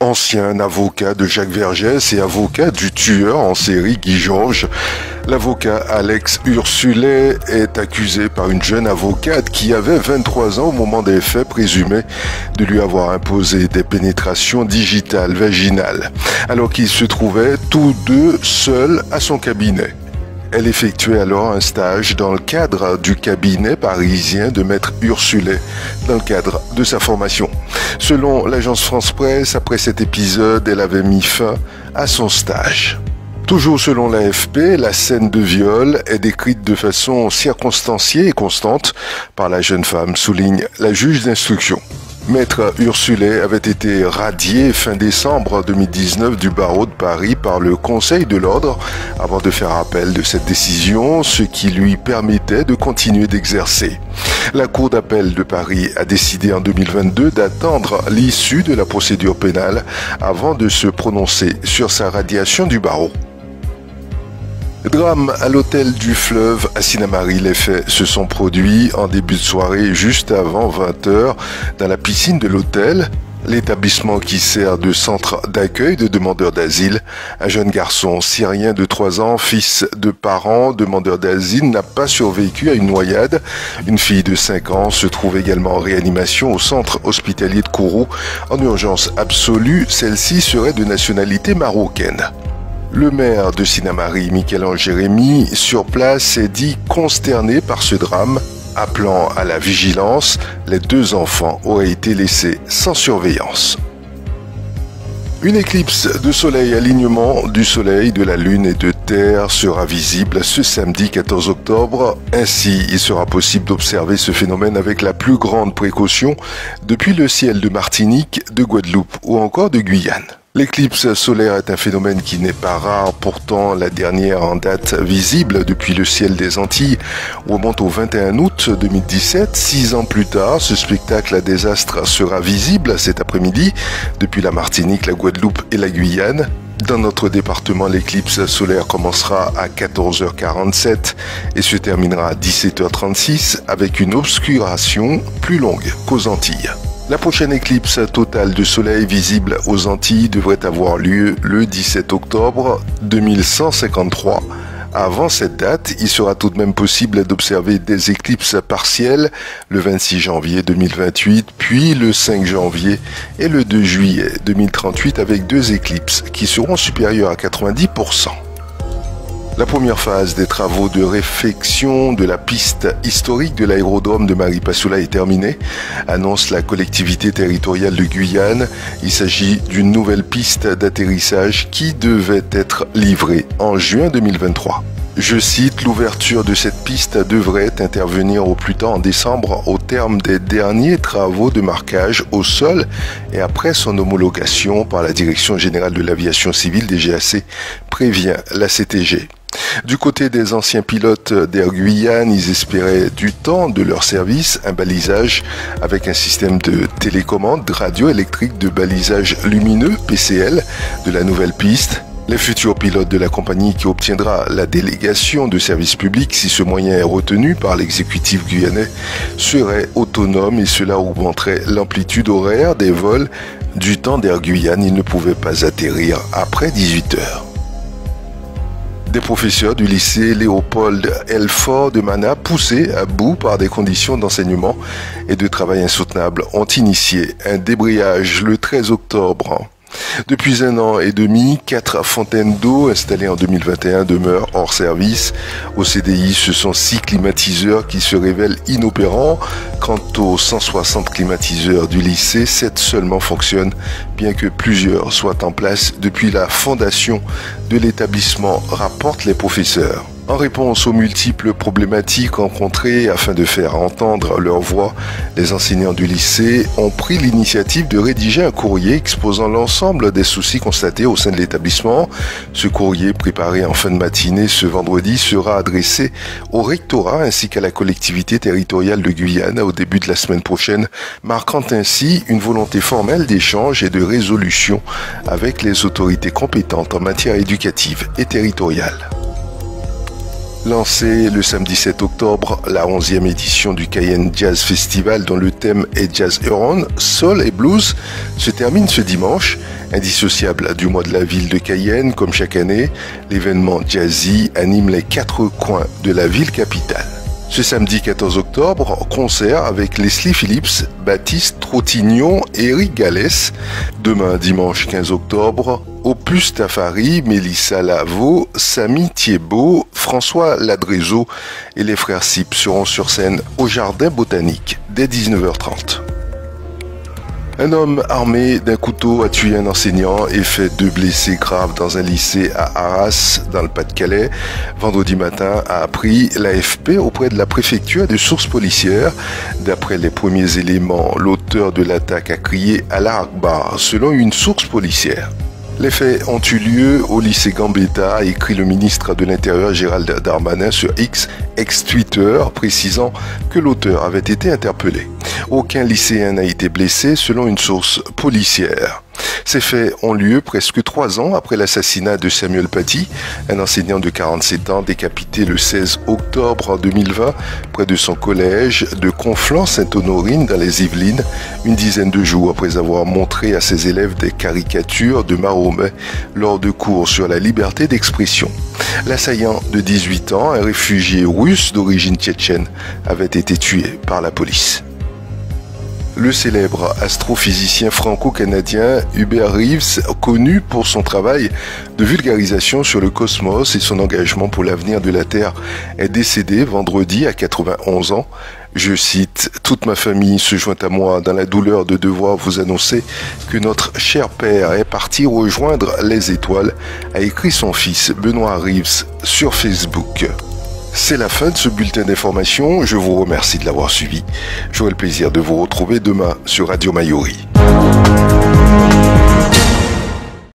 Ancien avocat de Jacques Vergès et avocat du tueur en série Guy Georges, l'avocat Alex Ursulet est accusé par une jeune avocate qui avait 23 ans au moment des faits présumés de lui avoir imposé des pénétrations digitales vaginales, alors qu'ils se trouvaient tous deux seuls à son cabinet. Elle effectuait alors un stage dans le cadre du cabinet parisien de Maître Ursulet, dans le cadre de sa formation. Selon l'agence France Presse, après cet épisode, elle avait mis fin à son stage. Toujours selon l'AFP, la scène de viol est décrite de façon circonstanciée et constante par la jeune femme, souligne la juge d'instruction. Maître Ursulet avait été radié fin décembre 2019 du barreau de Paris par le Conseil de l'Ordre avant de faire appel de cette décision, ce qui lui permettait de continuer d'exercer. La Cour d'appel de Paris a décidé en 2022 d'attendre l'issue de la procédure pénale avant de se prononcer sur sa radiation du barreau. Drame à l'hôtel du Fleuve à Sinnamary. Les faits se sont produits en début de soirée, juste avant 20h, dans la piscine de l'hôtel. L'établissement qui sert de centre d'accueil de demandeurs d'asile. Un jeune garçon syrien de 3 ans, fils de parents demandeurs d'asile, n'a pas survécu à une noyade. Une fille de 5 ans se trouve également en réanimation au centre hospitalier de Kourou. En urgence absolue, celle-ci serait de nationalité marocaine. Le maire de Sinnamary, Michel-Ange Jérémy, sur place s'est dit consterné par ce drame. Appelant à la vigilance, les 2 enfants auraient été laissés sans surveillance. Une éclipse de soleil, alignement du soleil, de la lune et de terre sera visible ce samedi 14 octobre. Ainsi, il sera possible d'observer ce phénomène avec la plus grande précaution depuis le ciel de Martinique, de Guadeloupe ou encore de Guyane. L'éclipse solaire est un phénomène qui n'est pas rare, pourtant la dernière en date visible depuis le ciel des Antilles remonte au 21 août 2017. 6 ans plus tard, ce spectacle à désastre sera visible cet après-midi depuis la Martinique, la Guadeloupe et la Guyane. Dans notre département, l'éclipse solaire commencera à 14h47 et se terminera à 17h36 avec une obscuration plus longue qu'aux Antilles. La prochaine éclipse totale de soleil visible aux Antilles devrait avoir lieu le 17 octobre 2153. Avant cette date, il sera tout de même possible d'observer des éclipses partielles le 26 janvier 2028, puis le 5 janvier et le 2 juillet 2038 avec 2 éclipses qui seront supérieures à 90%. La première phase des travaux de réfection de la piste historique de l'aérodrome de Maripasoula est terminée, annonce la collectivité territoriale de Guyane. Il s'agit d'une nouvelle piste d'atterrissage qui devait être livrée en juin 2023. Je cite, l'ouverture de cette piste devrait intervenir au plus tard en décembre au terme des derniers travaux de marquage au sol et après son homologation par la Direction générale de l'aviation civile DGAC, prévient la CTG. Du côté des anciens pilotes d'Air Guyane, ils espéraient du temps de leur service, un balisage avec un système de télécommande radioélectrique de balisage lumineux PCL de la nouvelle piste. Les futurs pilotes de la compagnie qui obtiendra la délégation de service public, si ce moyen est retenu par l'exécutif guyanais, seraient autonomes et cela augmenterait l'amplitude horaire des vols. Du temps d'Air Guyane, ils ne pouvaient pas atterrir après 18 heures. Des professeurs du lycée Léopold Elfort de Mana, poussés à bout par des conditions d'enseignement et de travail insoutenables, ont initié un débrayage le 13 octobre. Depuis 1 an et demi, 4 fontaines d'eau installées en 2021 demeurent hors service. Au CDI, ce sont 6 climatiseurs qui se révèlent inopérants. Quant aux 160 climatiseurs du lycée, 7 seulement fonctionnent, bien que plusieurs soient en place depuis la fondation de l'établissement, rapportent les professeurs. En réponse aux multiples problématiques rencontrées afin de faire entendre leur voix, les enseignants du lycée ont pris l'initiative de rédiger un courrier exposant l'ensemble des soucis constatés au sein de l'établissement. Ce courrier, préparé en fin de matinée ce vendredi, sera adressé au rectorat ainsi qu'à la collectivité territoriale de Guyane au début de la semaine prochaine, marquant ainsi une volonté formelle d'échange et de résolution avec les autorités compétentes en matière éducative et territoriale. Lancé le samedi 7 octobre, la 11e édition du Cayenne Jazz Festival dont le thème est Jazz Huron, Soul et Blues se termine ce dimanche. Indissociable du mois de la ville de Cayenne, comme chaque année, l'événement jazzy anime les 4 coins de la ville capitale. Ce samedi 14 octobre, concert avec Leslie Phillips, Baptiste Trottignon et Eric Galès. Demain, dimanche 15 octobre, Opus Tafari, Mélissa Lavo, Samy Thiebaud, François Ladrézo et les frères Sip seront sur scène au Jardin Botanique dès 19h30. Un homme armé d'un couteau a tué un enseignant et fait 2 blessés graves dans un lycée à Arras, dans le Pas-de-Calais. Vendredi matin, a appris l'AFP auprès de la préfecture de sources policières. D'après les premiers éléments, l'auteur de l'attaque a crié « Allah Akbar » selon une source policière. Les faits ont eu lieu au lycée Gambetta, a écrit le ministre de l'Intérieur Gérald Darmanin sur X, ex-Twitter, précisant que l'auteur avait été interpellé. Aucun lycéen n'a été blessé selon une source policière. Ces faits ont lieu presque 3 ans après l'assassinat de Samuel Paty, un enseignant de 47 ans décapité le 16 octobre 2020 près de son collège de Conflans-Sainte-Honorine dans les Yvelines, une dizaine de jours après avoir montré à ses élèves des caricatures de Mahomet lors de cours sur la liberté d'expression. L'assaillant de 18 ans, un réfugié russe d'origine tchétchène, avait été tué par la police. Le célèbre astrophysicien franco-canadien Hubert Reeves, connu pour son travail de vulgarisation sur le cosmos et son engagement pour l'avenir de la Terre, est décédé vendredi à 91 ans. Je cite, « Toute ma famille se joint à moi dans la douleur de devoir vous annoncer que notre cher père est parti rejoindre les étoiles », a écrit son fils Benoît Reeves sur Facebook. C'est la fin de ce bulletin d'information. Je vous remercie de l'avoir suivi. J'aurai le plaisir de vous retrouver demain sur Radio Mayuri.